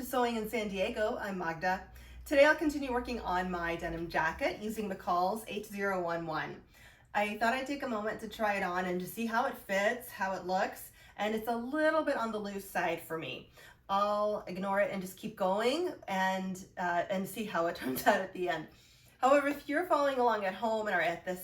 to Sewing in San Diego. I'm Magda. Today I'll continue working on my denim jacket using McCalls 8011. I thought I'd take a moment to try it on and to see how it fits, how it looks, and it's a little bit on the loose side for me. I'll ignore it and just keep going and see how it turns out at the end. However, if you're following along at home and are at this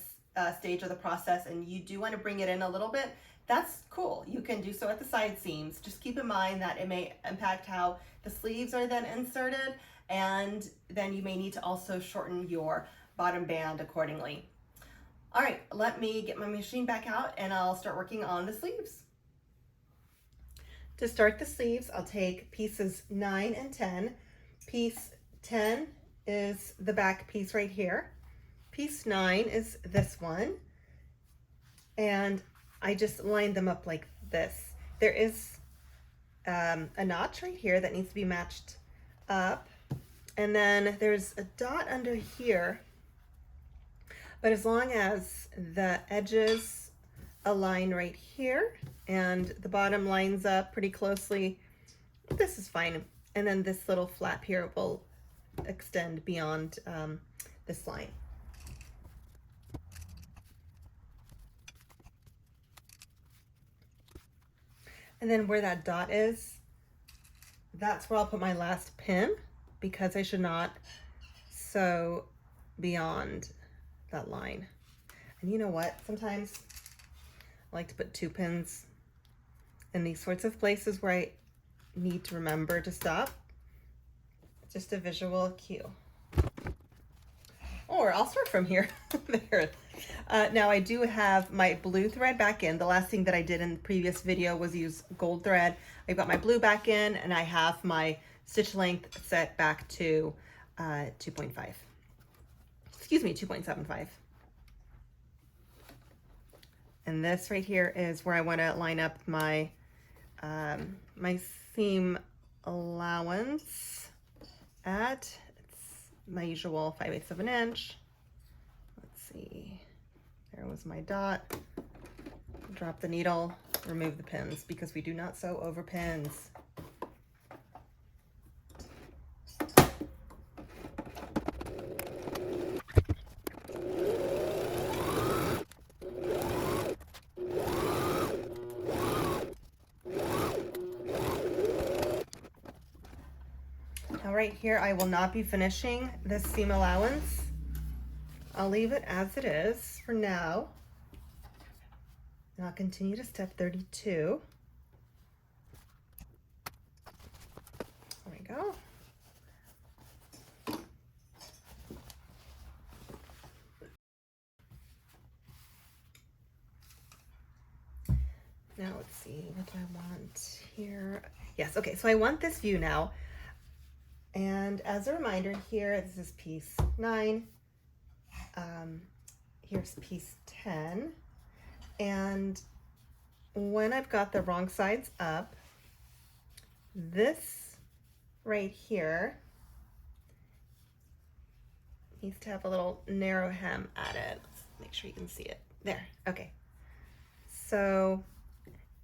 stage of the process and you do want to bring it in a little bit, that's cool. You can do so at the side seams. Just keep in mind that it may impact how the sleeves are then inserted, and then you may need to also shorten your bottom band accordingly. All right, let me get my machine back out and I'll start working on the sleeves. To start the sleeves, I'll take pieces 9 and 10. Piece 10 is the back piece right here. Piece 9 is this one. And I just lined them up like this. There is a notch right here that needs to be matched up. And then there's a dot under here. But as long as the edges align right here and the bottom lines up pretty closely, this is fine. And then this little flap here will extend beyond this line. And then where that dot is, that's where I'll put my last pin, because I should not sew beyond that line. And you know what? Sometimes I like to put 2 pins in these sorts of places where I need to remember to stop. Just a visual cue. Or I'll start from here. There. Now I do have my blue thread back in. The last thing that I did in the previous video was use gold thread. I've got my blue back in and I have my stitch length set back to 2.5. Excuse me, 2.75. And this right here is where I want to line up my my seam allowance at. My usual 5/8 of an inch. Let's see, there was my dot. Drop the needle, remove the pins, because we do not sew over pins. Right here, I will not be finishing this seam allowance. I'll leave it as it is for now. And I'll continue to step 32. There we go. Now let's see, what do I want here? Yes, okay, so I want this view now. And as a reminder, here, this is piece 9. Here's piece 10. And when I've got the wrong sides up, this right here needs to have a little narrow hem added. Let's make sure you can see it. There, okay. So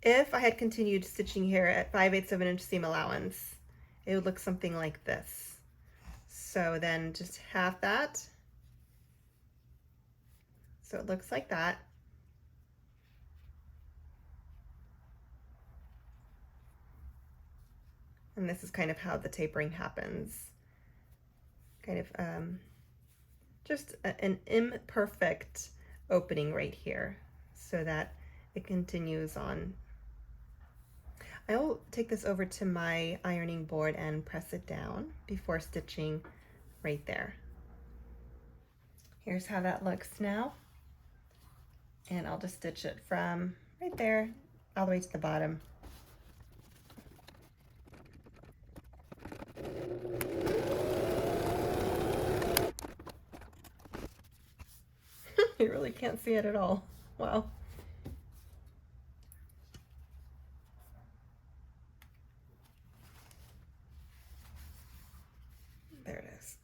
if I had continued stitching here at 5/8 of an inch seam allowance, it would look something like this. So then just half that. So it looks like that. And this is kind of how the tapering happens. Kind of just an imperfect opening right here so that it continues on. I'll take this over to my ironing board and press it down before stitching right there. Here's how that looks now. And I'll just stitch it from right there all the way to the bottom. You really can't see it at all. Wow. There it is.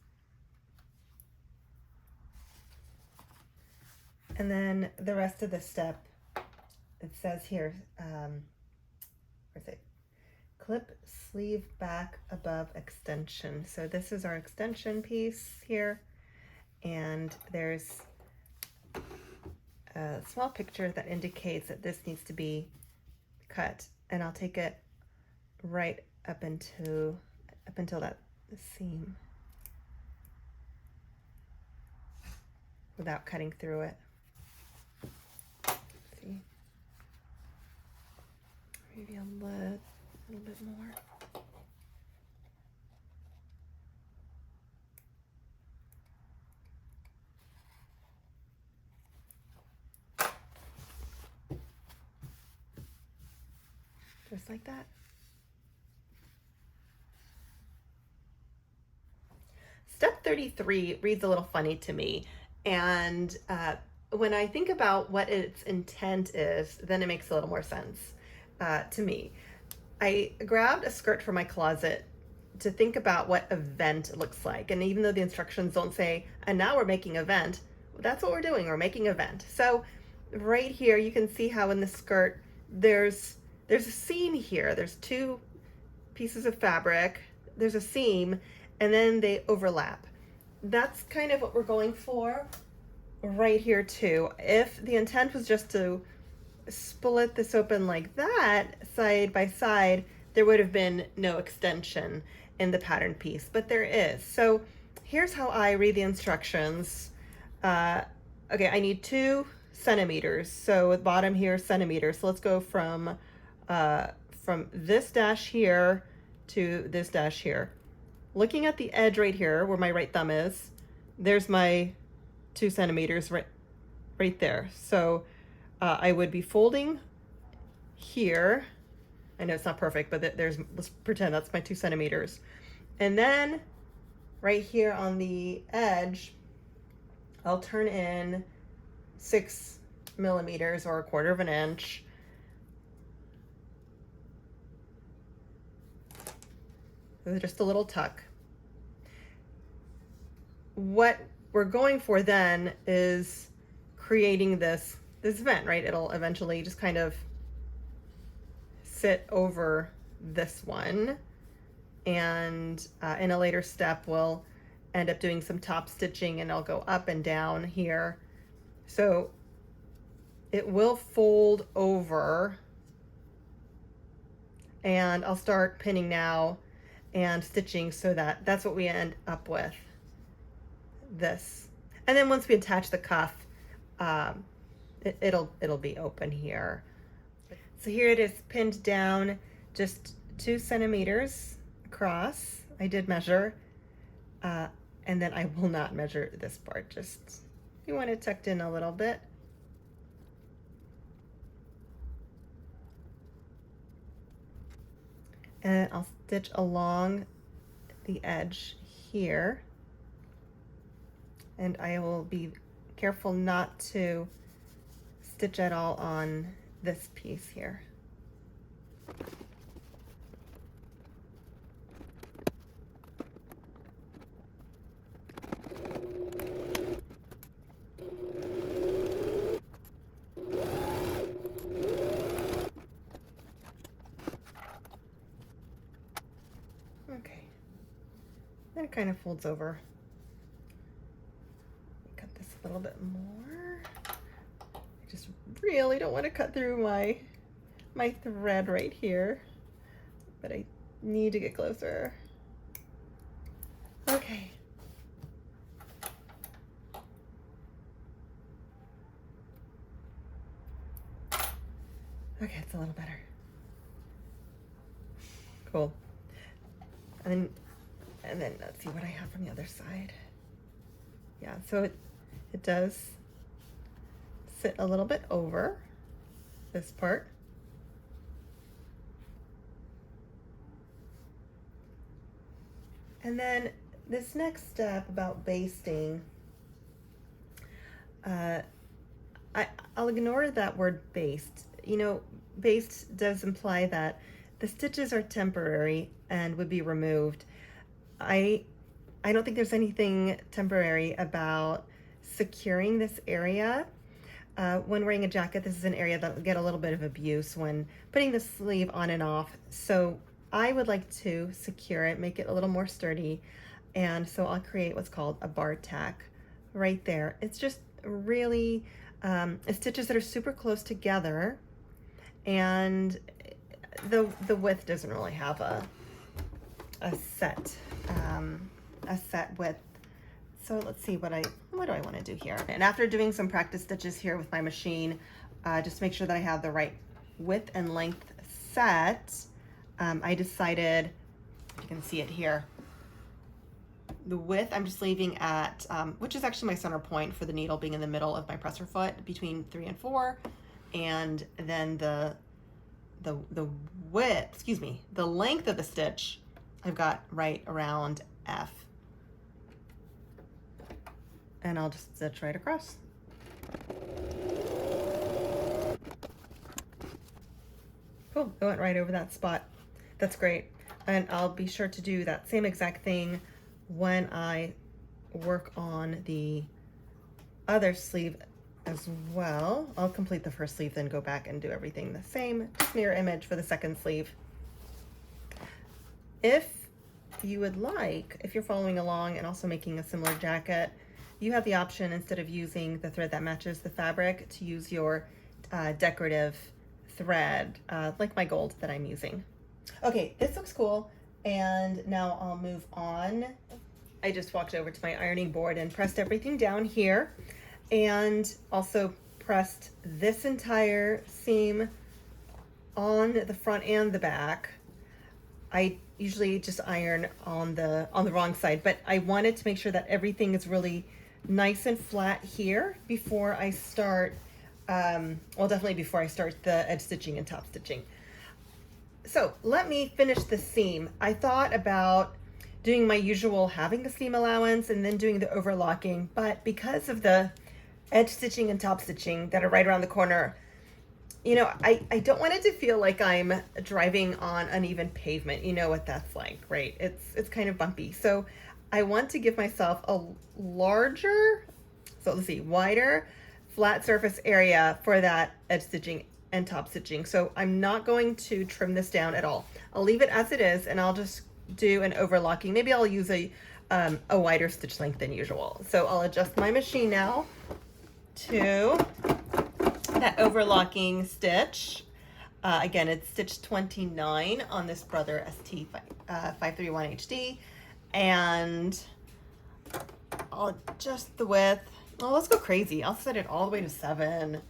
And then the rest of the step, it says here, where's it? clip sleeve back above extension. So this is our extension piece here, and there's a small picture that indicates that this needs to be cut, and I'll take it right up until that seam without cutting through it. Let's see, maybe a little bit more. Just like that. Step 33 reads a little funny to me, and when I think about what its intent is, then it makes a little more sense to me. I grabbed a skirt from my closet to think about what event looks like, and even though the instructions don't say, and now we're making event, that's what we're doing, we're making event. So right here you can see how in the skirt there's a seam here. There's two pieces of fabric, there's a seam, and then they overlap. That's kind of what we're going for right here too. If the intent was just to split this open like that, side by side, there would have been no extension in the pattern piece, but there is. So here's how I read the instructions. Okay, I need 2 centimeters. So at bottom here, centimeters. So let's go from this dash here to this dash here. Looking at the edge right here where my right thumb is, there's my 2 centimeters right there. So I would be folding here. I know it's not perfect, but let's pretend that's my 2 centimeters. And then right here on the edge, I'll turn in 6 millimeters or 1/4 of an inch. Just a little tuck. What we're going for then is creating this vent, right? It'll eventually just kind of sit over this one, and in a later step we'll end up doing some top stitching, and I'll go up and down here. So it will fold over, and I'll start pinning now and stitching so that that's what we end up with, this. And then once we attach the cuff, it'll be open here. So here it is pinned down just 2 centimeters across. I did measure, and then I will not measure this part, just you want it tucked in a little bit. And I'll stitch along the edge here, and I will be careful not to stitch at all on this piece here. Okay, then it kind of folds over. Cut this a little bit more. I just really don't want to cut through my thread right here, but I need to get closer. Okay. Okay, it's a little better. Cool. And then let's see what I have from the other side. Yeah, so it does sit a little bit over this part. And then this next step about basting, I'll ignore that word baste. You know, baste does imply that the stitches are temporary and would be removed. I don't think there's anything temporary about securing this area. When wearing a jacket, this is an area that will get a little bit of abuse when putting the sleeve on and off. So I would like to secure it, make it a little more sturdy, and so I'll create what's called a bar tack right there. It's just really stitches that are super close together, and the width doesn't really have a set width. So let's see what do I want to do here. And after doing some practice stitches here with my machine, just to make sure that I have the right width and length set, I decided, you can see it here, the width I'm just leaving at, which is actually my center point for the needle being in the middle of my presser foot between 3 and 4, and then the width, excuse me, the length of the stitch I've got right around F. And I'll just stitch right across. Cool, it went right over that spot. That's great. And I'll be sure to do that same exact thing when I work on the other sleeve as well. I'll complete the first sleeve, then go back and do everything the same, just mirror image for the second sleeve. If you would like, if you're following along and also making a similar jacket, you have the option, instead of using the thread that matches the fabric, to use your decorative thread, like my gold that I'm using. Okay, this looks cool, and now I'll move on. I just walked over to my ironing board and pressed everything down here, and also pressed this entire seam on the front and the back. I usually just iron on the wrong side, but I wanted to make sure that everything is really nice and flat here before I start, well, definitely before I start the edge stitching and top stitching. So let me finish the seam. I thought about doing my usual having a seam allowance and then doing the overlocking, but because of the edge stitching and top stitching that are right around the corner, you know, I don't want it to feel like I'm driving on uneven pavement. You know what that's like, right? It's kind of bumpy. So I want to give myself a larger, so let's see, wider flat surface area for that edge stitching and top stitching. So I'm not going to trim this down at all. I'll leave it as it is, and I'll just do an overlocking. Maybe I'll use a wider stitch length than usual. So I'll adjust my machine now to that overlocking stitch. Again, it's stitch 29 on this Brother ST 531 HD, and I'll adjust the width. Oh, let's go crazy. I'll set it all the way to 7.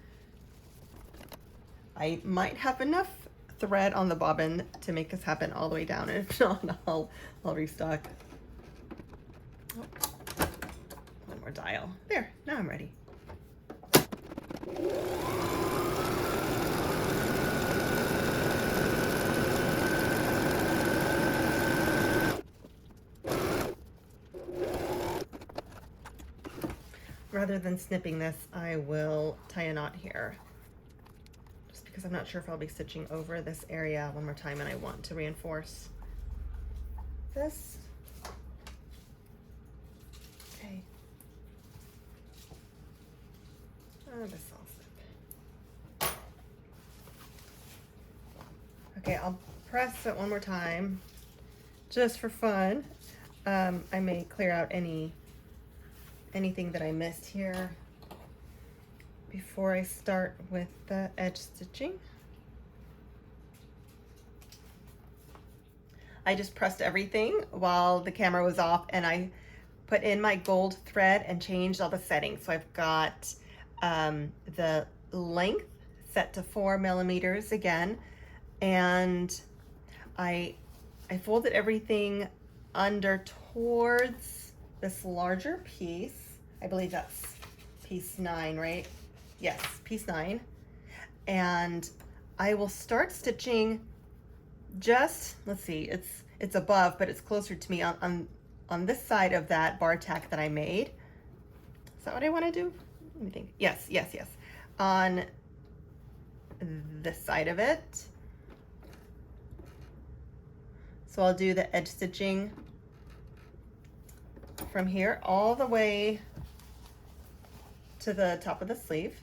I might have enough thread on the bobbin to make this happen all the way down, and if not, I'll restock. Oh, one more dial. There, now I'm ready. Rather than snipping this, I will tie a knot here, just because I'm not sure if I'll be stitching over this area one more time, and I want to reinforce this. Okay. This all slip. Okay, I'll press it one more time, just for fun. I may clear out anything that I missed here before I start with the edge stitching. I just pressed everything while the camera was off, and I put in my gold thread and changed all the settings. So I've got the length set to 4 millimeters again, and I folded everything under towards this larger piece. I believe that's piece 9, right? Yes, piece 9. And I will start stitching just, let's see, it's above, but it's closer to me on this side of that bar tack that I made. Is that what I want to do? Let me think. Yes. On this side of it. So I'll do the edge stitching from here all the way to the top of the sleeve.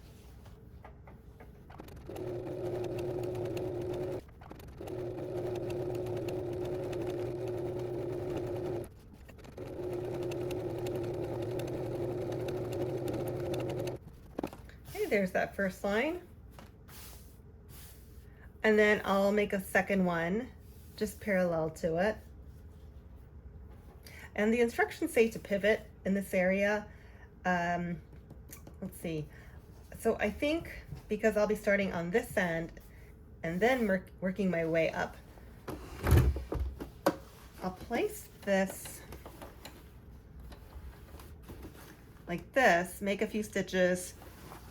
there's that first line. And then I'll make a second one just parallel to it. And the instructions say to pivot in this area. Let's see. So I think because I'll be starting on this end and then working my way up, I'll place this like this, make a few stitches,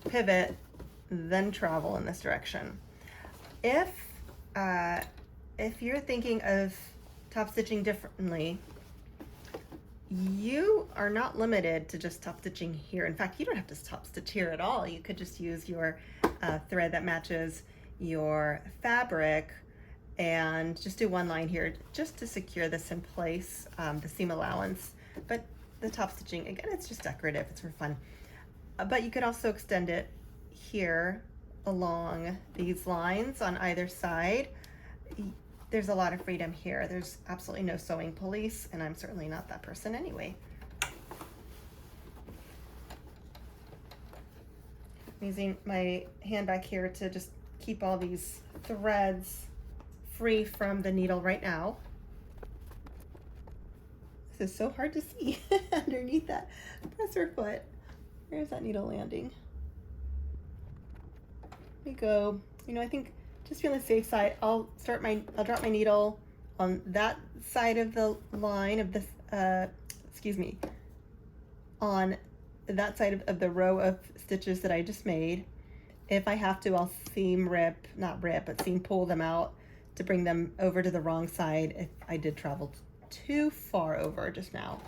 pivot, then travel in this direction. If you're thinking of top stitching differently, you are not limited to just top stitching here. In fact, you don't have to top stitch here at all. You could just use your thread that matches your fabric and just do one line here just to secure this in place, the seam allowance. But the top stitching, again, it's just decorative, it's for fun. But you could also extend it here along these lines on either side. There's a lot of freedom here. There's absolutely no sewing police, and I'm certainly not that person anyway. I'm using my hand back here to just keep all these threads free from the needle right now. This is so hard to see underneath that presser foot. Where's that needle landing? There we go. You know, I think just to be on the safe side, I'll drop my needle on that side of the line of this, on that side of the row of stitches that I just made. If I have to, I'll seam pull them out to bring them over to the wrong side if I did travel too far over just now.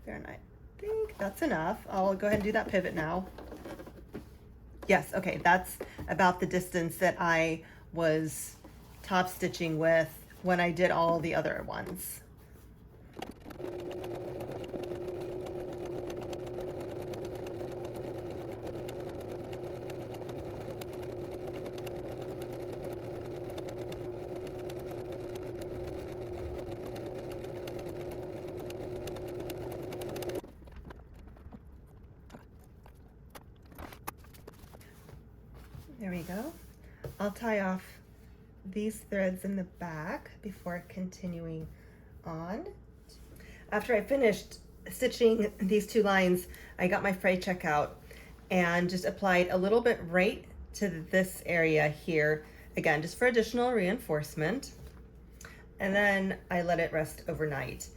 There, and I think that's enough. I'll go ahead and do that pivot now. Yes, okay, that's about the distance that I was top stitching with when I did all the other ones. There we go. I'll tie off these threads in the back before continuing on. After I finished stitching these two lines, I got my fray check out and just applied a little bit right to this area here, again, just for additional reinforcement. And then I let it rest overnight.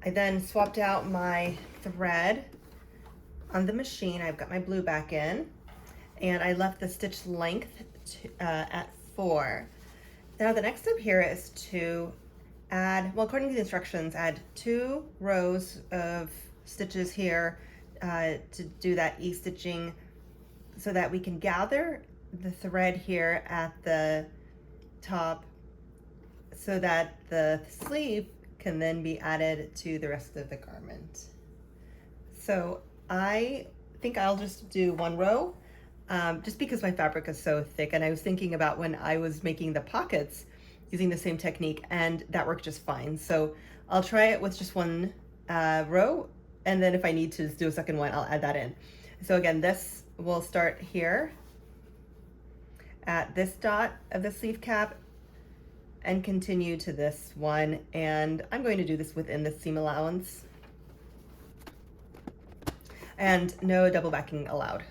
I then swapped out my thread on the machine. I've got my blue back in, and I left the stitch length at 4. Now the next step here is to add, well, according to the instructions, add 2 rows of stitches here to do that E-stitching so that we can gather the thread here at the top so that the sleeve can then be added to the rest of the garment. So I think I'll just do 1 row just because my fabric is so thick, and I was thinking about when I was making the pockets using the same technique, and that worked just fine. So I'll try it with just 1 row, and then if I need to just do a second one, I'll add that in. So again, this will start here at this dot of the sleeve cap and continue to this one, and I'm going to do this within the seam allowance, and no double backing allowed.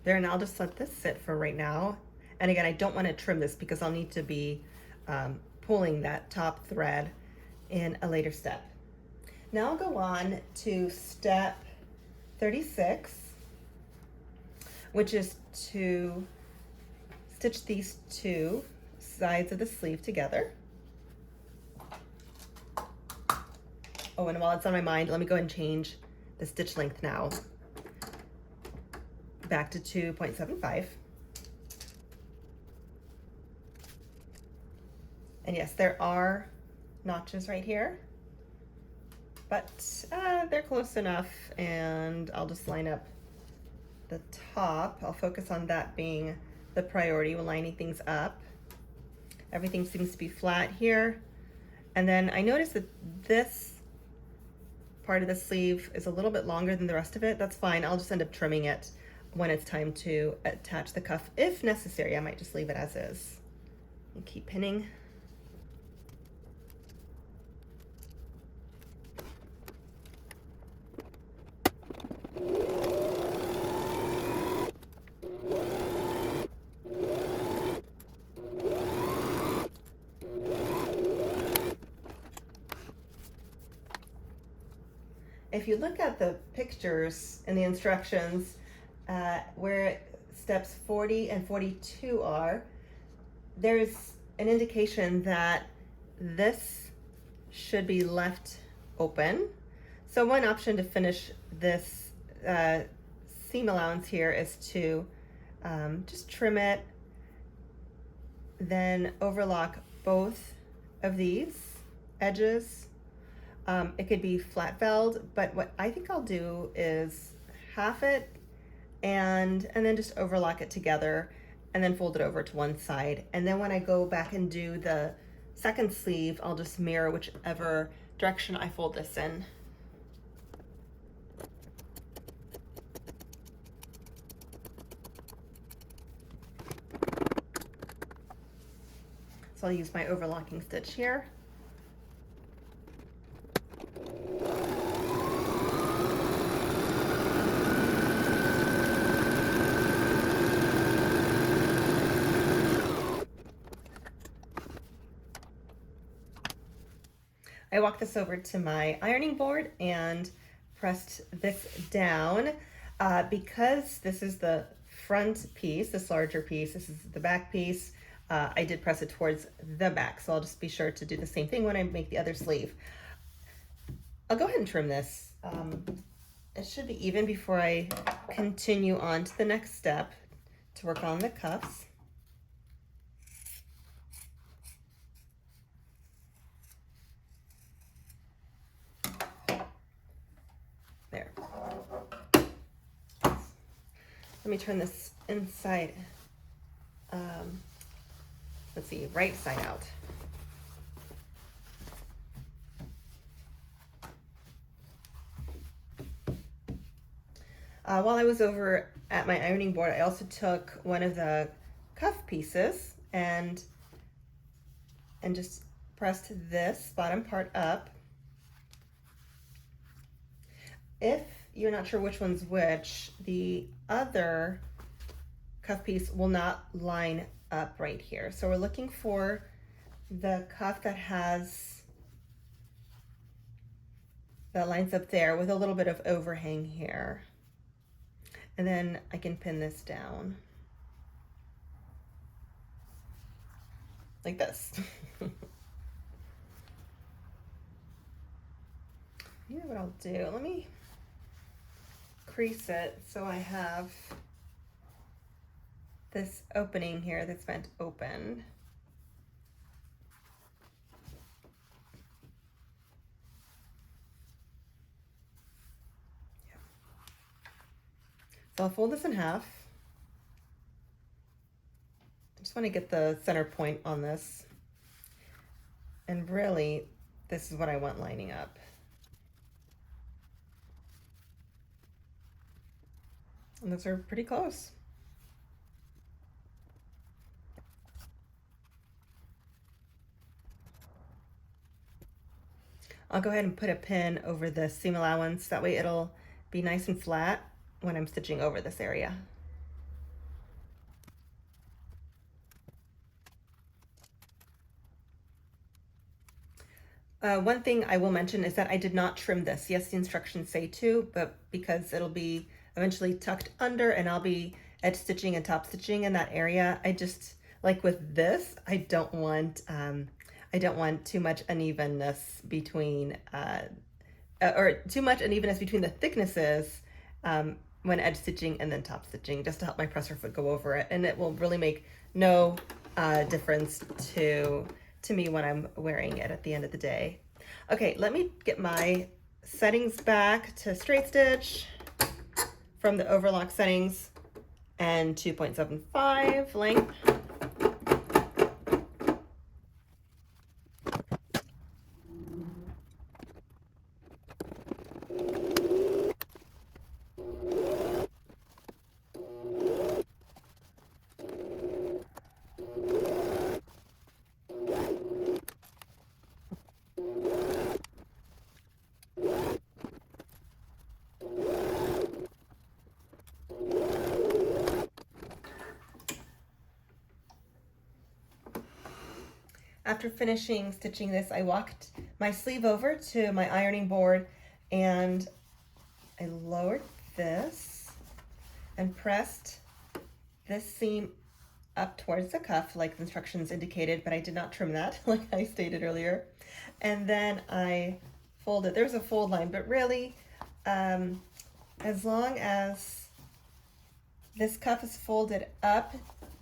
There, and I'll just let this sit for right now. And again, I don't want to trim this because I'll need to be pulling that top thread in a later step. Now I'll go on to step 36, which is to stitch these 2 sides of the sleeve together. Oh, and while it's on my mind, let me go ahead and change the stitch length now back to 2.75. And yes, there are notches right here, but they're close enough, and I'll just line up the top. I'll focus on that being the priority when lining things up. Everything seems to be flat here. And then I noticed that this part of the sleeve is a little bit longer than the rest of it. That's fine. I'll just end up trimming it when it's time to attach the cuff. If necessary, I might just leave it as is and keep pinning. If you look at the pictures and the instructions, where steps 40 and 42 are, there's an indication that this should be left open. So one option to finish this seam allowance here is to just trim it, then overlock both of these edges. It could be flat felled, but what I think I'll do is half it and then just overlock it together and then fold it over to one side. And then when I go back and do the second sleeve, I'll just mirror whichever direction I fold this in. So I'll use my overlocking stitch here. I walked this over to my ironing board and pressed this down because this is the front piece, this larger piece, this is the back piece. I did press it towards the back, so I'll just be sure to do the same thing when I make the other sleeve. I'll go ahead and trim this. It should be even before I continue on to the next step to work on the cuffs. There. Let me turn this inside, let's see, right side out. While I was over at my ironing board, I also took one of the cuff pieces and just pressed this bottom part up. If you're not sure which one's which, the other cuff piece will not line up right here. So we're looking for the cuff that lines up there with a little bit of overhang here. And then I can pin this down like this. You know what I'll do? Let me crease it so I have this opening here that's meant open. Yeah. So I'll fold this in half. I just want to get the center point on this. And really, this is what I want lining up. And those are pretty close. I'll go ahead and put a pin over the seam allowance. That way it'll be nice and flat when I'm stitching over this area. One thing I will mention is that I did not trim this. Yes, the instructions say to, but because it'll be eventually tucked under and I'll be edge stitching and top stitching in that area, I just, like with this, I don't want too much unevenness between, or too much unevenness between the thicknesses when edge stitching and then top stitching, just to help my presser foot go over it. And it will really make no difference to me when I'm wearing it at the end of the day. Okay, let me get my settings back to straight stitch from the overlock settings and 2.75 length. After finishing stitching this, I walked my sleeve over to my ironing board and I lowered this and pressed this seam up towards the cuff like the instructions indicated, but I did not trim that like I stated earlier. And then I folded, there's a fold line, but really as long as this cuff is folded up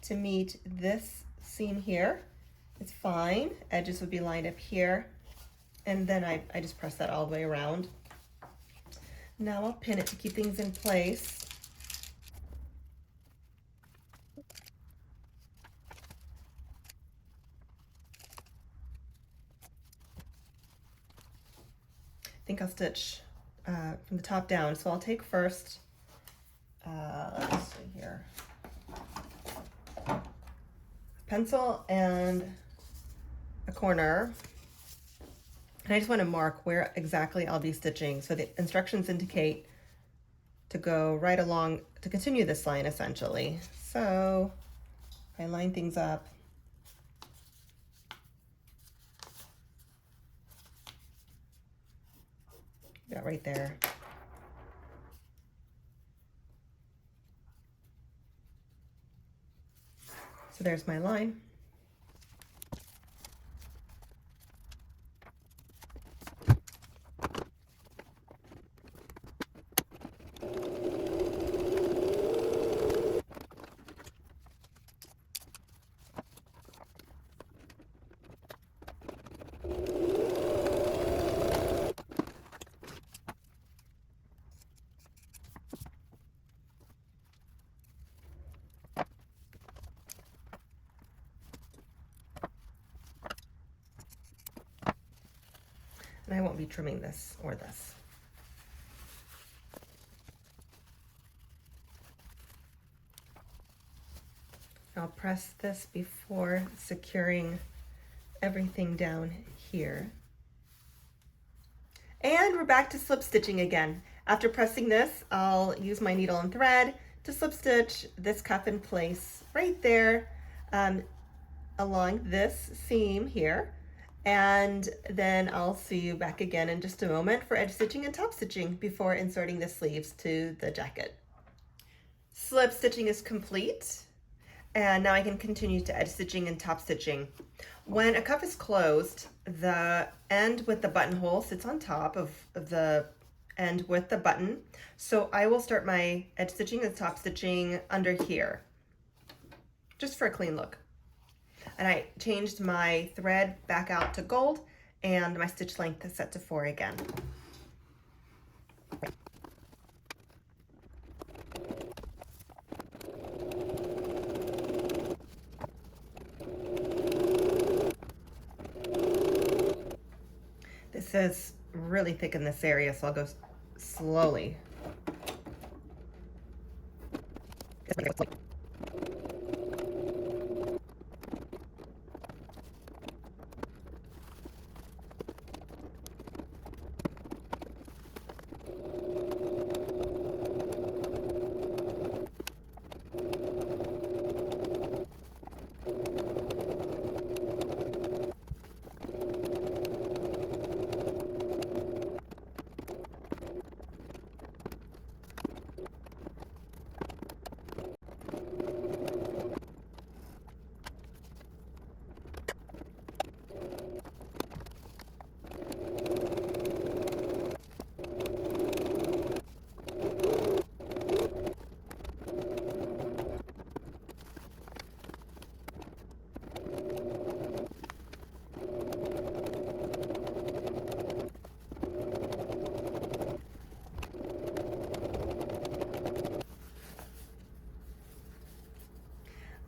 to meet this seam here, it's fine. Edges would be lined up here. And then I just press that all the way around. Now I'll pin it to keep things in place. I think I'll stitch from the top down. So I'll take first, let's see here, a pencil and a corner. And I just want to mark where exactly I'll be stitching. So the instructions indicate to go right along, to continue this line essentially. So I line things up. Got right there. So there's my line. And I won't be trimming this or this. I'll press this before securing everything down here. And we're back to slip stitching again. After pressing this, I'll use my needle and thread to slip stitch this cuff in place right there along this seam here. And then I'll see you back again in just a moment for edge stitching and top stitching before inserting the sleeves to the jacket. Slip stitching is complete. And now I can continue to edge stitching and top stitching. When a cuff is closed, the end with the buttonhole sits on top of the end with the button. So I will start my edge stitching and top stitching under here, just for a clean look. And I changed my thread back out to gold and my stitch length is set to 4 again. This is really thick in this area, so I'll go slowly.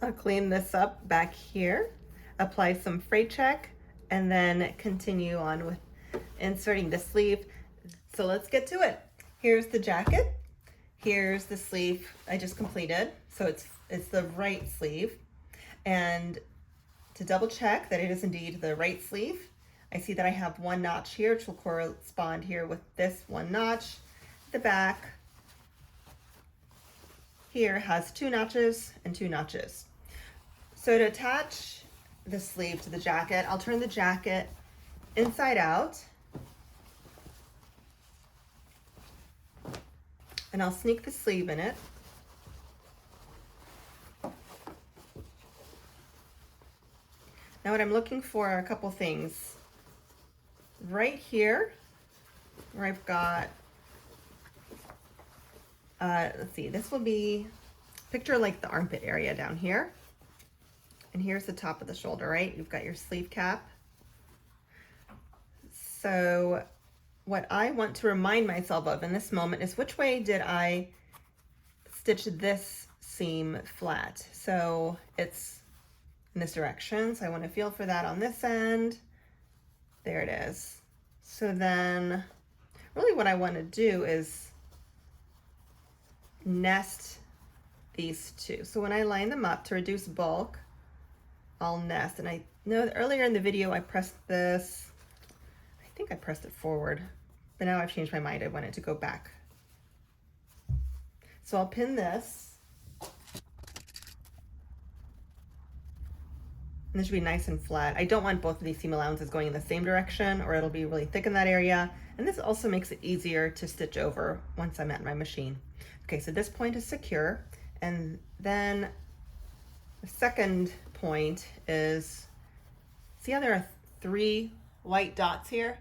I'll clean this up back here, apply some freight check, and then continue on with inserting the sleeve. So let's get to it. Here's the jacket. Here's the sleeve I just completed. So it's the right sleeve. And to double check that it is indeed the right sleeve, I see that I have one notch here, which will correspond here with this one notch. The back here has 2 notches and 2 notches. So to attach the sleeve to the jacket. I'll turn the jacket inside out. And I'll sneak the sleeve in it. Now what I'm looking for are a couple things. Right here, where I've got, let's see, this will be, picture like the armpit area down here. And here's the top of the shoulder, right? You've got your sleeve cap. So what I want to remind myself of in this moment is which way did I stitch this seam flat? So it's in this direction. So I want to feel for that on this end. There it is. So then really what I want to do is nest these two. So when I line them up to reduce bulk, I'll nest. And I know that earlier in the video I pressed this, I think I pressed it forward, but now I've changed my mind. I want it to go back. So I'll pin this. And this should be nice and flat. I don't want both of these seam allowances going in the same direction or it'll be really thick in that area. And this also makes it easier to stitch over once I'm at my machine. Okay, so this point is secure. And then the second point is, see how there are 3 white dots here?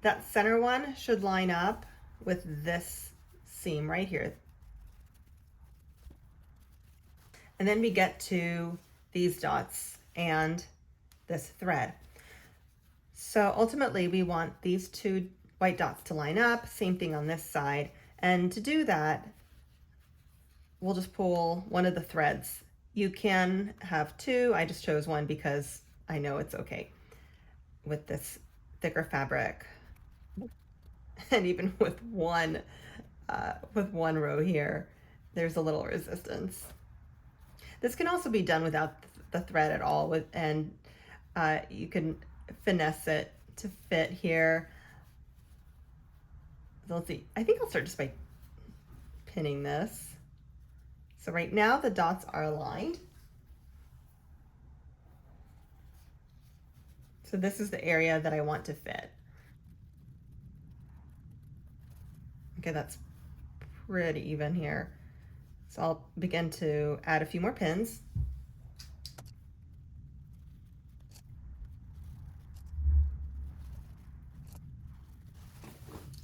That center one should line up with this seam right here. And then we get to these dots and this thread. So ultimately we want these 2 white dots to line up, same thing on this side. And to do that, we'll just pull one of the threads. You can have 2, I just chose 1 because I know it's okay with this thicker fabric. And even with one row here, there's a little resistance. This can also be done without the thread at all, and you can finesse it to fit here. So let's see, I think I'll start just by pinning this. So right now the dots are aligned. So this is the area that I want to fit. Okay, that's pretty even here. So I'll begin to add a few more pins.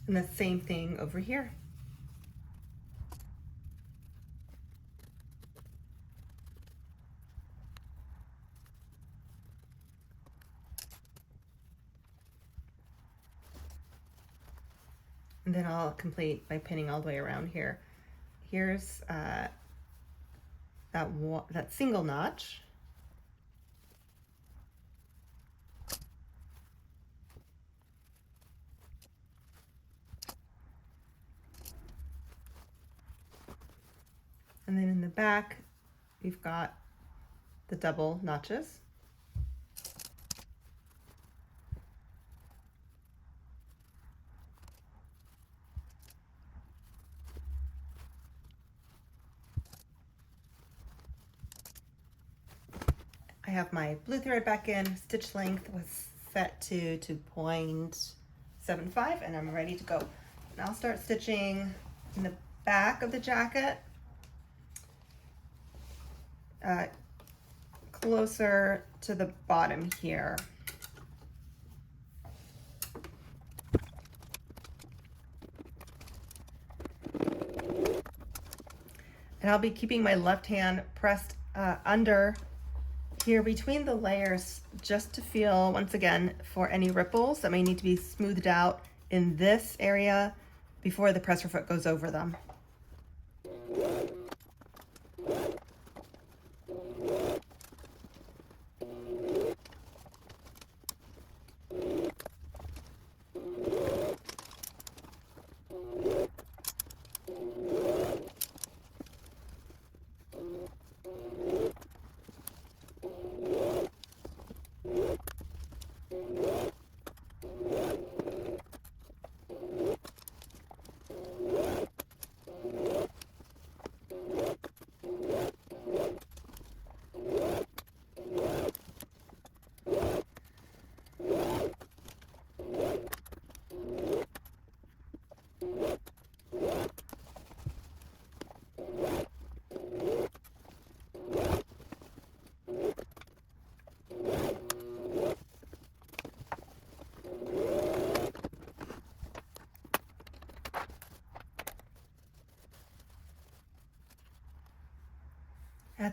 And the same thing over here. And then I'll complete by pinning all the way around here. Here's that single notch. And then in the back, we've got the double notches. I have my blue thread back in, stitch length was set to 2.75 and I'm ready to go. And I'll start stitching in the back of the jacket, closer to the bottom here. And I'll be keeping my left hand pressed under here between the layers just to feel, once again, for any ripples that may need to be smoothed out in this area before the presser foot goes over them.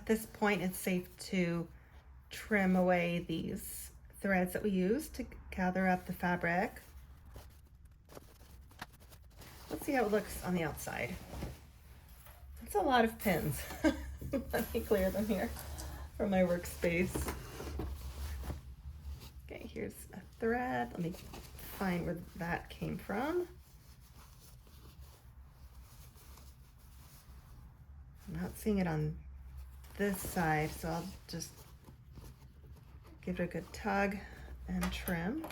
At this point, it's safe to trim away these threads that we use to gather up the fabric. Let's see how it looks on the outside. It's a lot of pins. Let me clear them here from my workspace. Okay, here's a thread. Let me find where that came from. I'm not seeing it on this side, so I'll just give it a good tug and trim.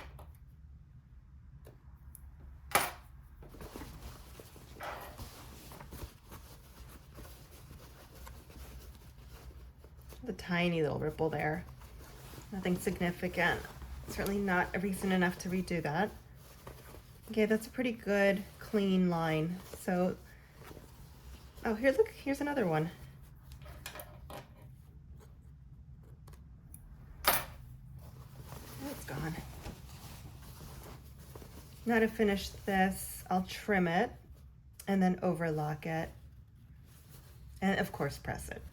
The tiny little ripple there. Nothing significant. Certainly not a reason enough to redo that. Okay, that's a pretty good clean line. So, oh, here, look, here's another one. It's gone. Now to finish this, I'll trim it and then overlock it. And of course, press it.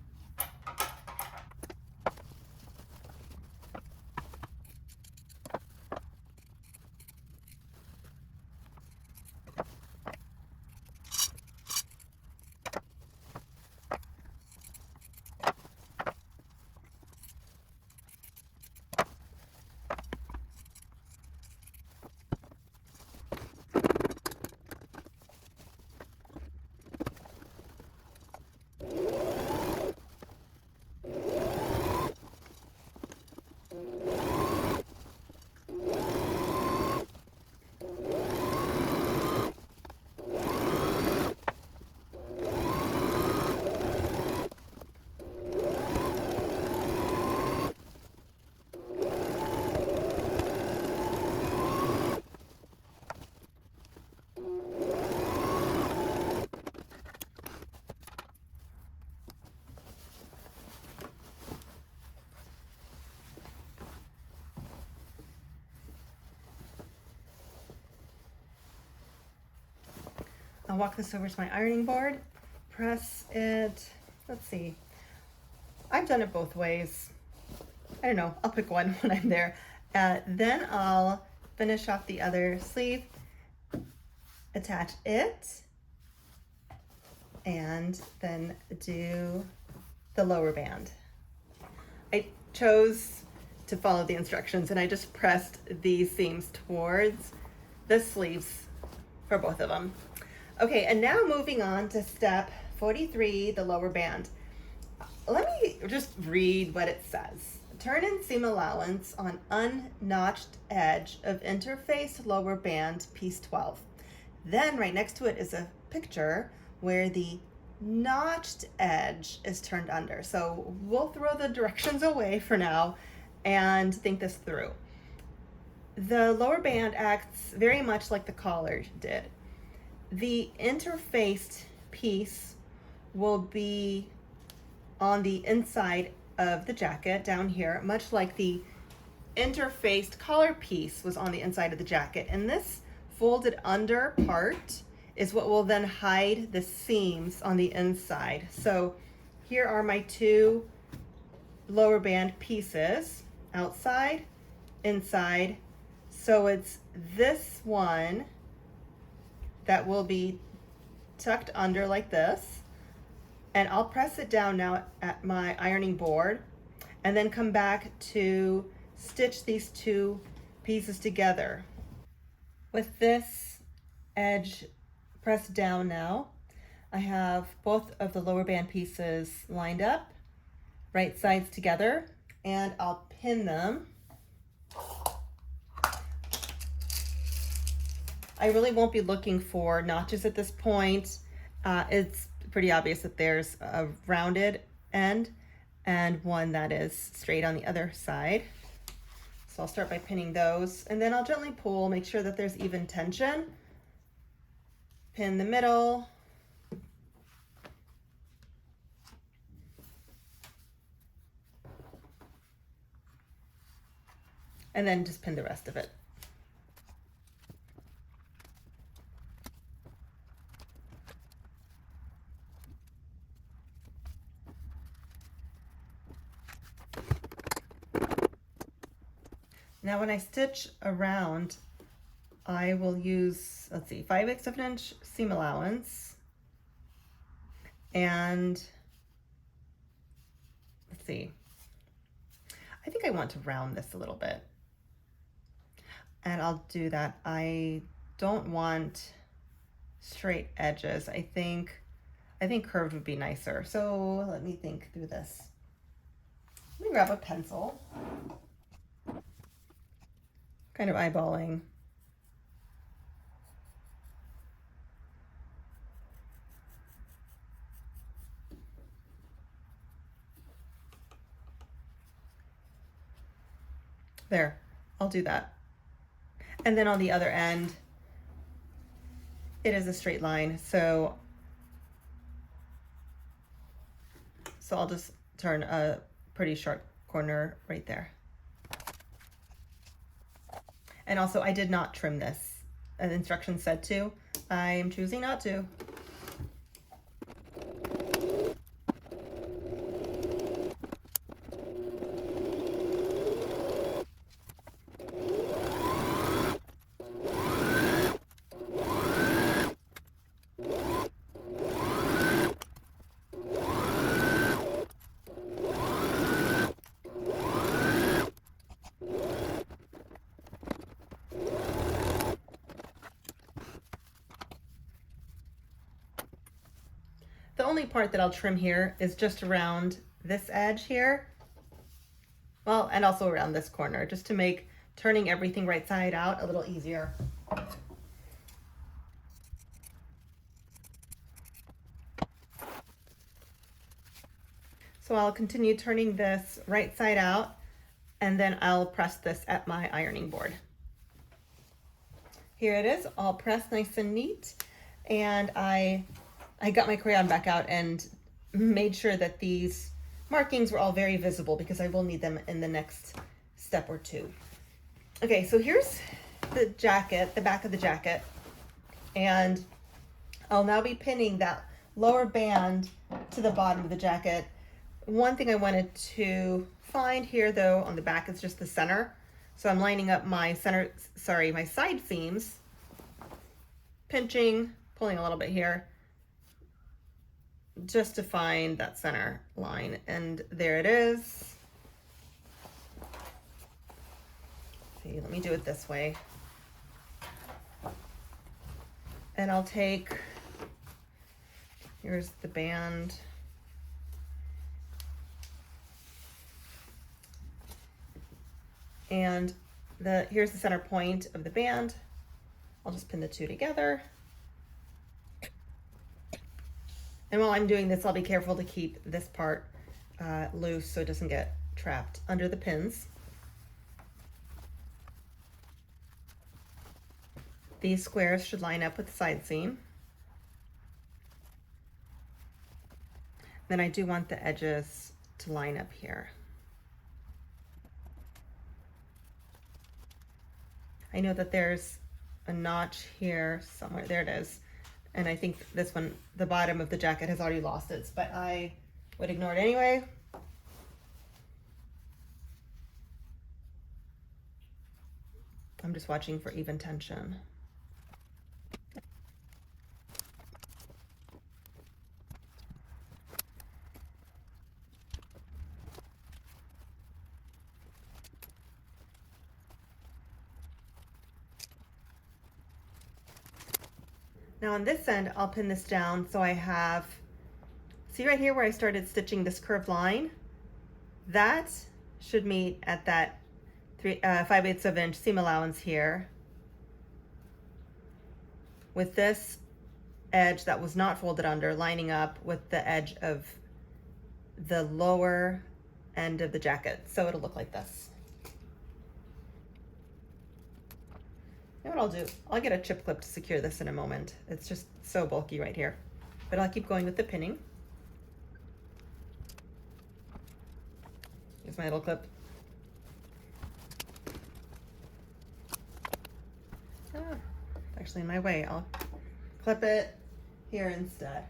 I'll walk this over to my ironing board, press it. Let's see. I've done it both ways. I don't know, I'll pick one when I'm there. Then I'll finish off the other sleeve, attach it, and then do the lower band. I chose to follow the instructions and I just pressed these seams towards the sleeves for both of them. Okay, and now moving on to step 43, the lower band. Let me just read what it says. Turn in seam allowance on unnotched edge of interface lower band piece 12. Then right next to it is a picture where the notched edge is turned under. So we'll throw the directions away for now and think this through. The lower band acts very much like the collar did. The interfaced piece will be on the inside of the jacket down here, much like the interfaced collar piece was on the inside of the jacket. And this folded under part is what will then hide the seams on the inside. So here are my two lower band pieces, outside, inside. So it's this one that will be tucked under like this. And I'll press it down now at my ironing board and then come back to stitch these two pieces together. With this edge pressed down now, I have both of the lower band pieces lined up, right sides together, and I'll pin them. I really won't be looking for notches at this point. It's pretty obvious that there's a rounded end and one that is straight on the other side. So I'll start by pinning those, and then I'll gently pull, make sure that there's even tension. Pin the middle. And then just pin the rest of it. Now when I stitch around, I will use, let's see, 5/8 of an inch seam allowance, and let's see, I think I want to round this a little bit, and I'll do that. I don't want straight edges. I think curved would be nicer. So let me think through this. Let me grab a pencil, kind of eyeballing. There, I'll do that. And then on the other end, it is a straight line, so I'll just turn a pretty sharp corner right there. And also, I did not trim this, as instructions said to. I'm choosing not to. The only part that I'll trim here is just around this edge here. Well, and also around this corner, just to make turning everything right side out a little easier. So I'll continue turning this right side out, and then I'll press this at my ironing board. Here it is, all pressed nice and neat. And I got my crayon back out and made sure that these markings were all very visible because I will need them in the next step or two. Okay, so here's the jacket, the back of the jacket, and I'll now be pinning that lower band to the bottom of the jacket. One thing I wanted to find here though on the back is just the center. So I'm lining up my my side seams, pinching, pulling a little bit here, just to find that center line, and there it is. See, let me do it this way. And I'll take, here's the band. And here's the center point of the band. I'll just pin the two together. And while I'm doing this, I'll be careful to keep this part loose so it doesn't get trapped under the pins. These squares should line up with the side seam. Then I do want the edges to line up here. I know that there's a notch here somewhere. There it is. And I think this one, the bottom of the jacket has already lost it, but I would ignore it anyway. I'm just watching for even tension. Now on this end, I'll pin this down so I have, see right here where I started stitching this curved line? That should meet at that 5/8 of an inch seam allowance here, with this edge that was not folded under lining up with the edge of the lower end of the jacket. So it'll look like this. You know what I'll do? I'll get a chip clip to secure this in a moment. It's just so bulky right here. But I'll keep going with the pinning. Here's my little clip. Ah, it's actually in my way. I'll clip it here instead.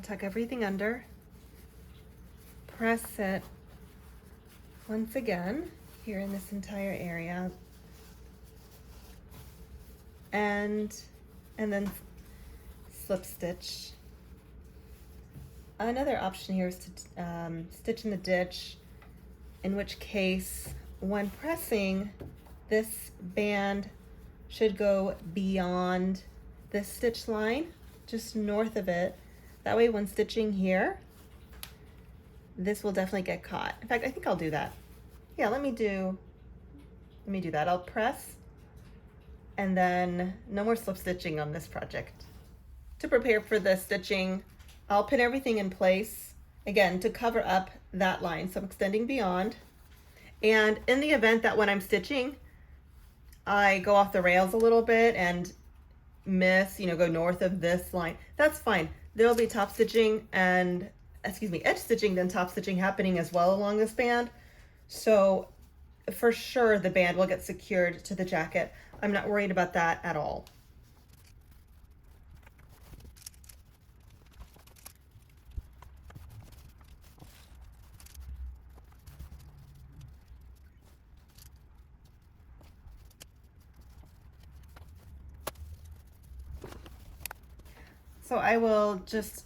tuck everything under, press it once again here in this entire area, and then slip stitch. Another option here is to stitch in the ditch, in which case when pressing, this band should go beyond this stitch line, just north of it. That way when stitching here, this will definitely get caught. In fact, I think I'll do that. Yeah, let me do that. I'll press, and then no more slip stitching on this project. To prepare for the stitching, I'll pin everything in place, again, to cover up that line. So I'm extending beyond. And in the event that when I'm stitching, I go off the rails a little bit and miss, go north of this line, that's fine. There'll be top stitching and, edge stitching, then top stitching happening as well along this band. So for sure the band will get secured to the jacket. I'm not worried about that at all. So I will just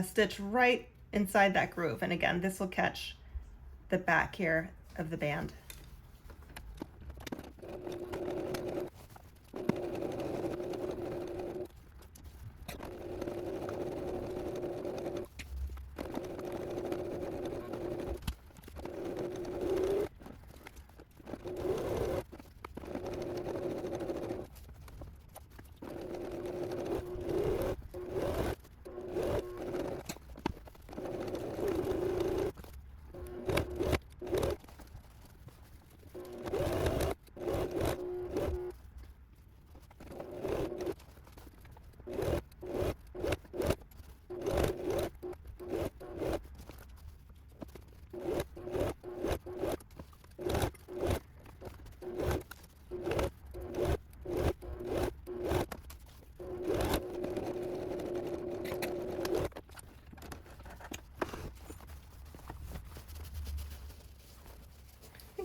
stitch right inside that groove. And again, this will catch the back here of the band.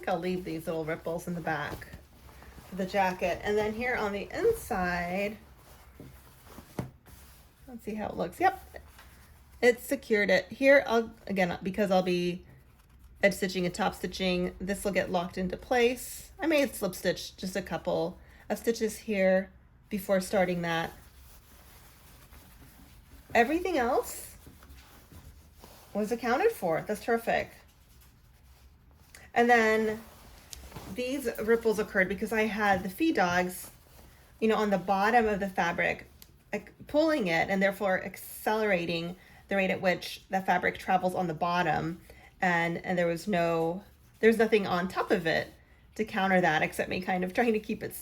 I'll leave these little ripples in the back of the jacket. And then here on the inside, let's see how it looks. Yep, it's secured it. Here, because I'll be edge stitching and top stitching, this will get locked into place. I may slip stitch just a couple of stitches here before starting that. Everything else was accounted for. That's terrific. And then these ripples occurred because I had the feed dogs, on the bottom of the fabric, pulling it and therefore accelerating the rate at which the fabric travels on the bottom. And there's nothing on top of it to counter that, except me kind of trying to keep it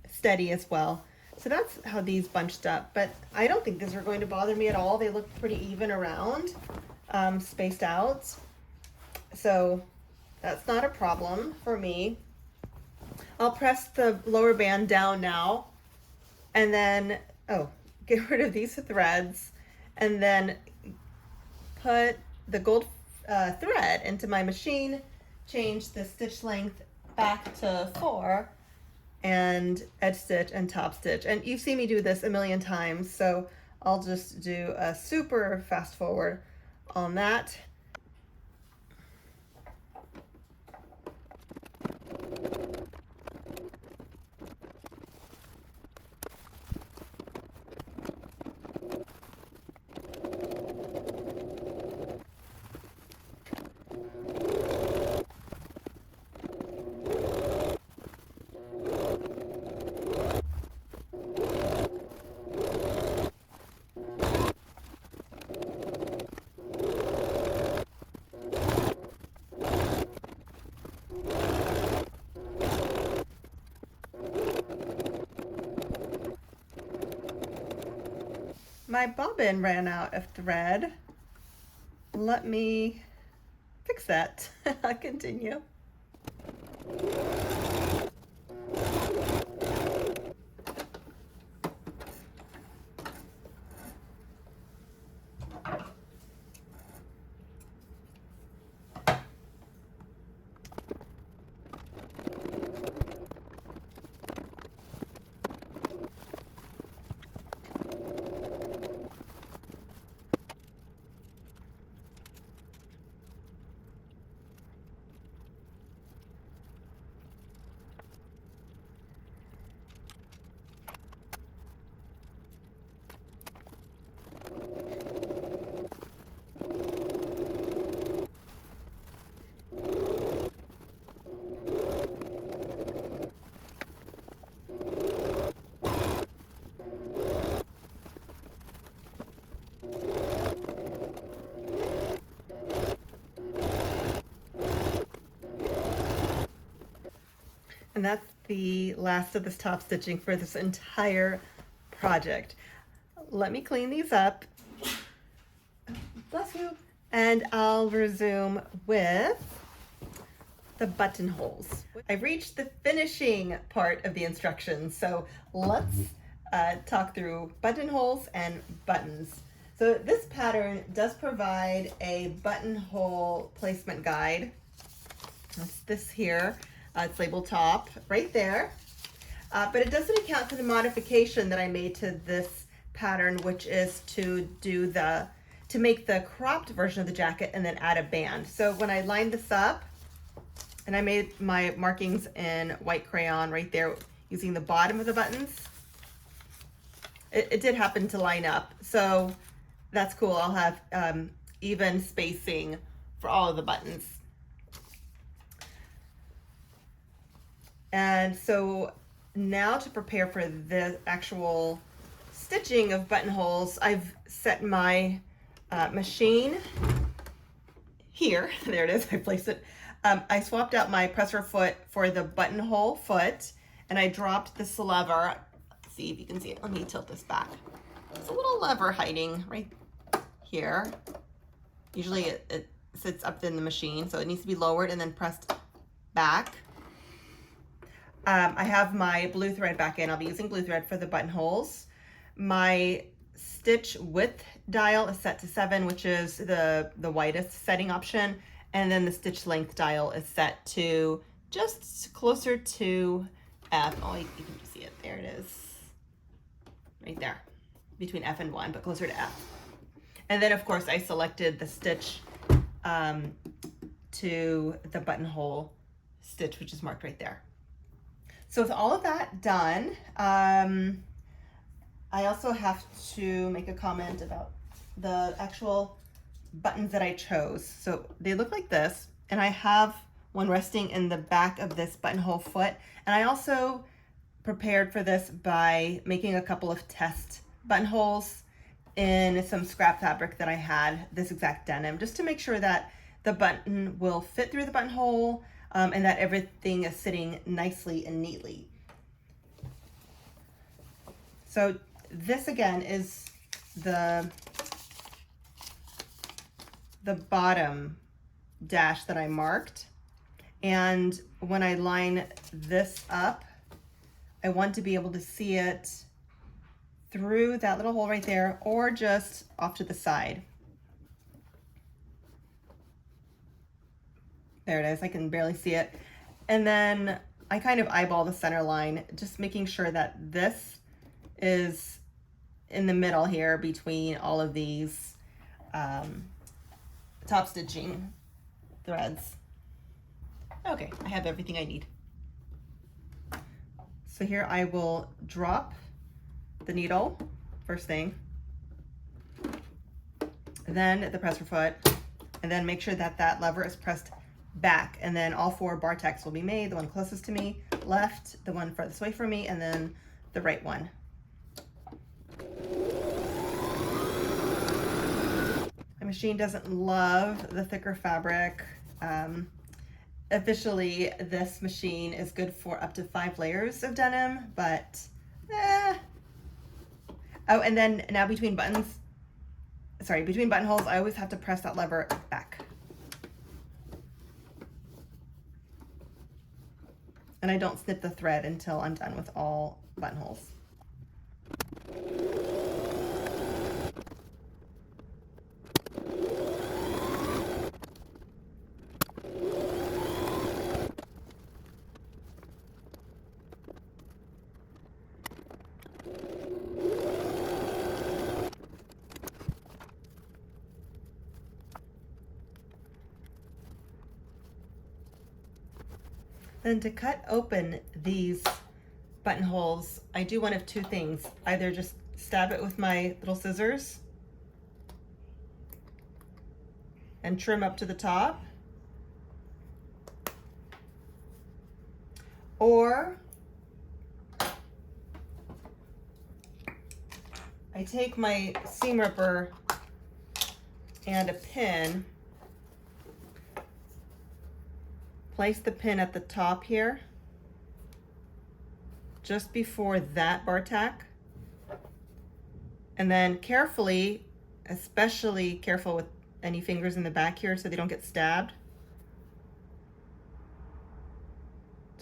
steady as well. So that's how these bunched up, but I don't think these are going to bother me at all. They look pretty even around, spaced out. So that's not a problem for me. I'll press the lower band down now, and then, get rid of these threads, and then put the gold thread into my machine, change the stitch length back to 4, and edge stitch and top stitch. And you've seen me do this a million times, so I'll just do a super fast forward on that. My bobbin ran out of thread. Let me fix that. I'll continue. And that's the last of this top stitching for this entire project. Let me clean these up. Bless you. And I'll resume with the buttonholes. I've reached the finishing part of the instructions, so let's talk through buttonholes and buttons. So this pattern does provide a buttonhole placement guide. That's this here. It's labeled top right there. But it doesn't account for the modification that I made to this pattern, which is to make the cropped version of the jacket and then add a band. So when I lined this up, and I made my markings in white crayon right there using the bottom of the buttons, it did happen to line up. So that's cool. I'll have even spacing for all of the buttons. And so now to prepare for the actual stitching of buttonholes, I've set my machine here. There it is, I placed it. I swapped out my presser foot for the buttonhole foot, and I dropped this lever. Let's see if you can see it. Let me tilt this back. It's a little lever hiding right here. Usually it sits up in the machine, so it needs to be lowered and then pressed back. I have my blue thread back in. I'll be using blue thread for the buttonholes. My stitch width dial is set to 7, which is the widest setting option. And then the stitch length dial is set to just closer to F. Oh, you can just see it. There it is. Right there. Between F and 1, but closer to F. And then, of course, I selected the stitch to the buttonhole stitch, which is marked right there. So with all of that done, I also have to make a comment about the actual buttons that I chose. So they look like this, and I have one resting in the back of this buttonhole foot. And I also prepared for this by making a couple of test buttonholes in some scrap fabric that I had, this exact denim, just to make sure that the button will fit through the buttonhole and that everything is sitting nicely and neatly. So this again is the bottom dash that I marked. And when I line this up, I want to be able to see it through that little hole right there, or just off to the side. There it is, I can barely see it. And then I kind of eyeball the center line, just making sure that this is in the middle here between all of these top stitching threads. Okay, I have everything I need. So here I will drop the needle first thing, then the presser foot, and then make sure that that lever is pressed back, and then all 4 bar tacks will be made, the one closest to me left, the one furthest away from me, and then the right one. My machine doesn't love the thicker fabric. Officially, this machine is good for up to 5 layers of denim, but Oh, and then now between buttonholes, I always have to press that lever back. And I don't snip the thread until I'm done with all buttonholes. Then to cut open these buttonholes, I do one of 2 things. Either just stab it with my little scissors and trim up to the top, or I take my seam ripper and a pin, place the pin at the top here, just before that bar tack. And then carefully, especially careful with any fingers in the back here so they don't get stabbed.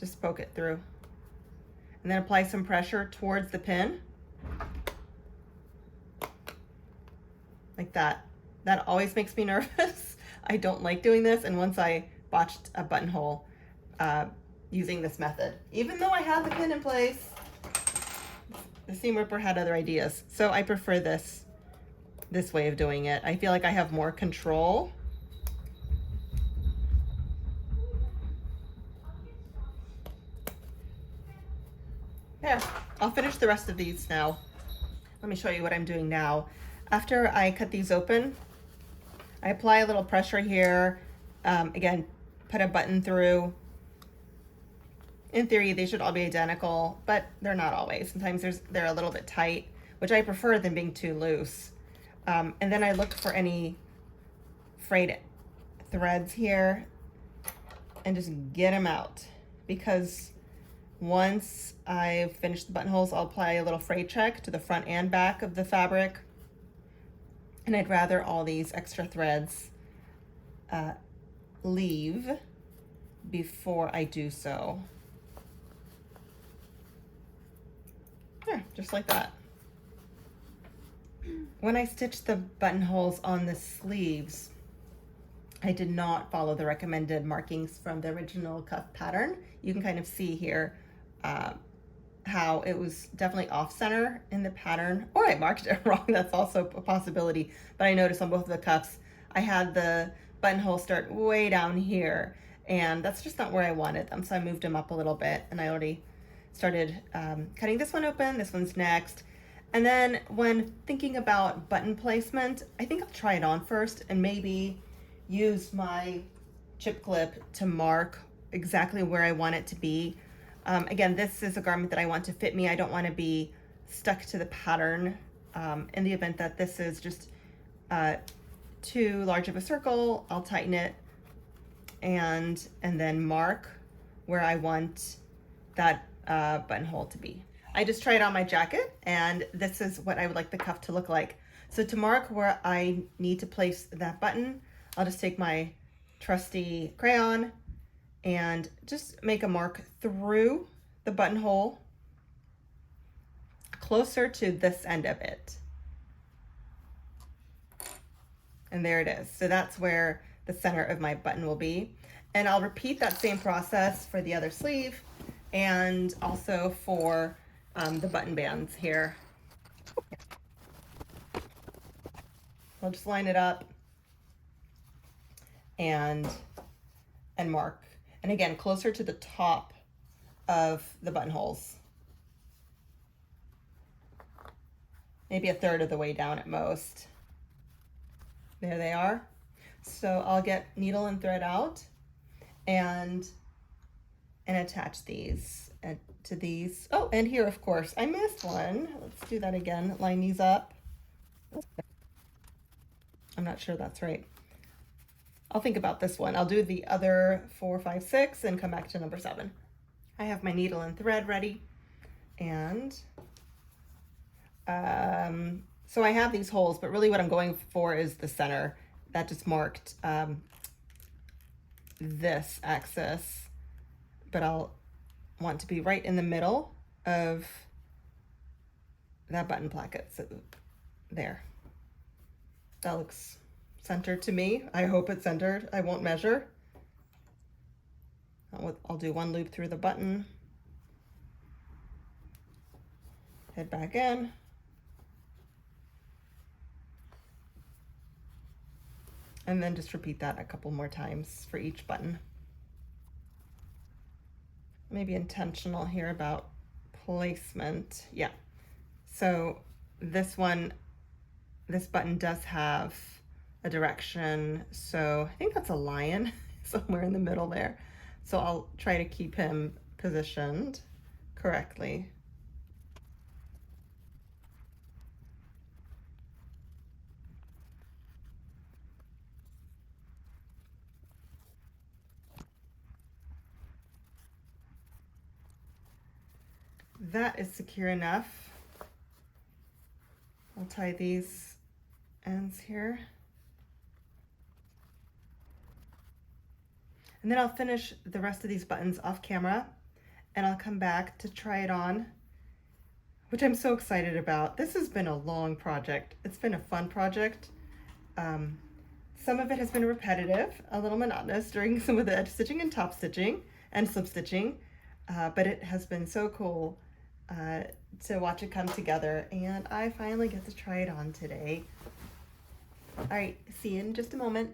Just poke it through. And then apply some pressure towards the pin. Like that. That always makes me nervous. I don't like doing this, and once I botched a buttonhole using this method. Even though I had the pin in place, the seam ripper had other ideas. So I prefer this way of doing it. I feel like I have more control. There, I'll finish the rest of these now. Let me show you what I'm doing now. After I cut these open, I apply a little pressure here. Again, put a button through. In theory, they should all be identical, but they're not always. Sometimes they're a little bit tight, which I prefer than being too loose. And then I look for any frayed threads here and just get them out, because once I've finished the buttonholes, I'll apply a little fray check to the front and back of the fabric. And I'd rather all these extra threads leave before I do so. There, just like that. When I stitched the buttonholes on the sleeves, I did not follow the recommended markings from the original cuff pattern. You can kind of see here how it was definitely off center in the pattern, or I marked it wrong. That's also a possibility. But I noticed on both of the cuffs, I had the buttonhole start way down here, and that's just not where I wanted them. So I moved them up a little bit, and I already started cutting this one open. This one's next. And then when thinking about button placement, I think I'll try it on first and maybe use my chip clip to mark exactly where I want it to be. Again, this is a garment that I want to fit me. I don't want to be stuck to the pattern in the event that this is just too large of a circle. I'll tighten it and then mark where I want that buttonhole to be. I just tried on my jacket, and this is what I would like the cuff to look like. So to mark where I need to place that button, I'll just take my trusty crayon and just make a mark through the buttonhole closer to this end of it. And there it is. So that's where the center of my button will be. And I'll repeat that same process for the other sleeve and also for the button bands here. I'll just line it up and mark. And again, closer to the top of the buttonholes. Maybe a third of the way down at most. There they are. So I'll get needle and thread out and attach these to these. Oh, and here, of course, I missed one. Let's do that again. Line these up. I'm not sure that's right. I'll think about this one. I'll do the other 4, 5, 6 and come back to number 7. I have my needle and thread ready. And so I have these holes, but really what I'm going for is the center. That just marked this axis, but I'll want to be right in the middle of that button placket. So there. That looks centered to me. I hope it's centered. I won't measure. I'll do one loop through the button. Head back in. And then just repeat that a couple more times for each button. Maybe intentional here about placement. Yeah. So this button does have a direction. So I think that's a lion somewhere in the middle there. So I'll try to keep him positioned correctly. that is secure enough. I'll tie these ends here. And then I'll finish the rest of these buttons off camera and I'll come back to try it on, which I'm so excited about. This has been a long project. It's been a fun project. Some of it has been repetitive, a little monotonous during some of the edge stitching and top stitching and slip stitching, but it has been so cool to watch it come together, and I finally get to try it on today. All right, see you in just a moment.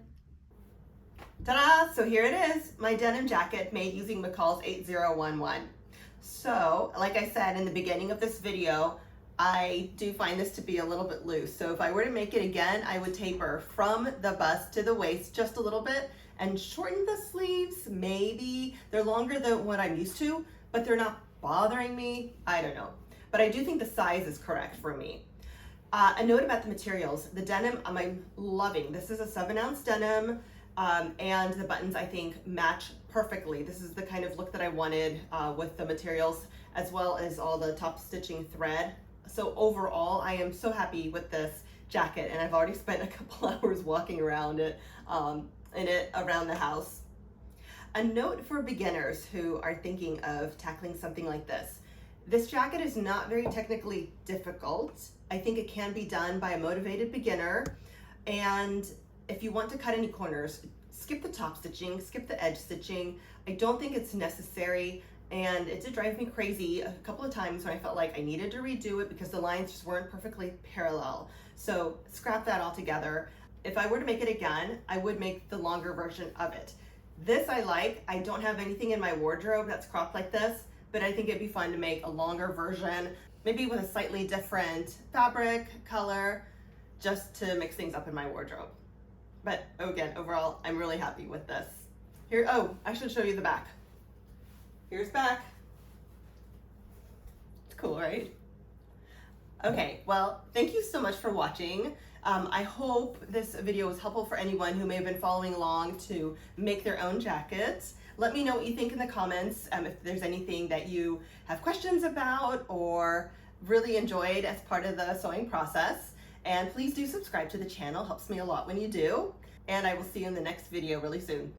Ta-da! So here it is, my denim jacket made using McCalls 8011. So, like I said in the beginning of this video, I do find this to be a little bit loose. So if I were to make it again, I would taper from the bust to the waist just a little bit and shorten the sleeves, maybe. They're longer than what I'm used to, but they're not bothering me. I don't know. But I do think the size is correct for me. A note about the materials. The denim, I'm loving. This is a 7-ounce denim. And the buttons, I think, match perfectly. This is the kind of look that I wanted with the materials, as well as all the top stitching thread. So overall, I am so happy with this jacket, and I've already spent a couple hours walking around it, around the house. A note for beginners who are thinking of tackling something like this. This jacket is not very technically difficult. I think it can be done by a motivated beginner, and if you want to cut any corners, skip the top stitching, skip the edge stitching. I don't think it's necessary, and it did drive me crazy a couple of times when I felt like I needed to redo it because the lines just weren't perfectly parallel. So scrap that altogether. If I were to make it again, I would make the longer version of it. This I like. I don't have anything in my wardrobe that's cropped like this, but I think it'd be fun to make a longer version, maybe with a slightly different fabric, color, just to mix things up in my wardrobe. But again, overall, I'm really happy with this. Here, oh, I should show you the back. Here's back. It's cool, right? Okay, well, thank you so much for watching. I hope this video was helpful for anyone who may have been following along to make their own jackets. Let me know what you think in the comments, if there's anything that you have questions about or really enjoyed as part of the sewing process. And please do subscribe to the channel, helps me a lot when you do. And I will see you in the next video really soon.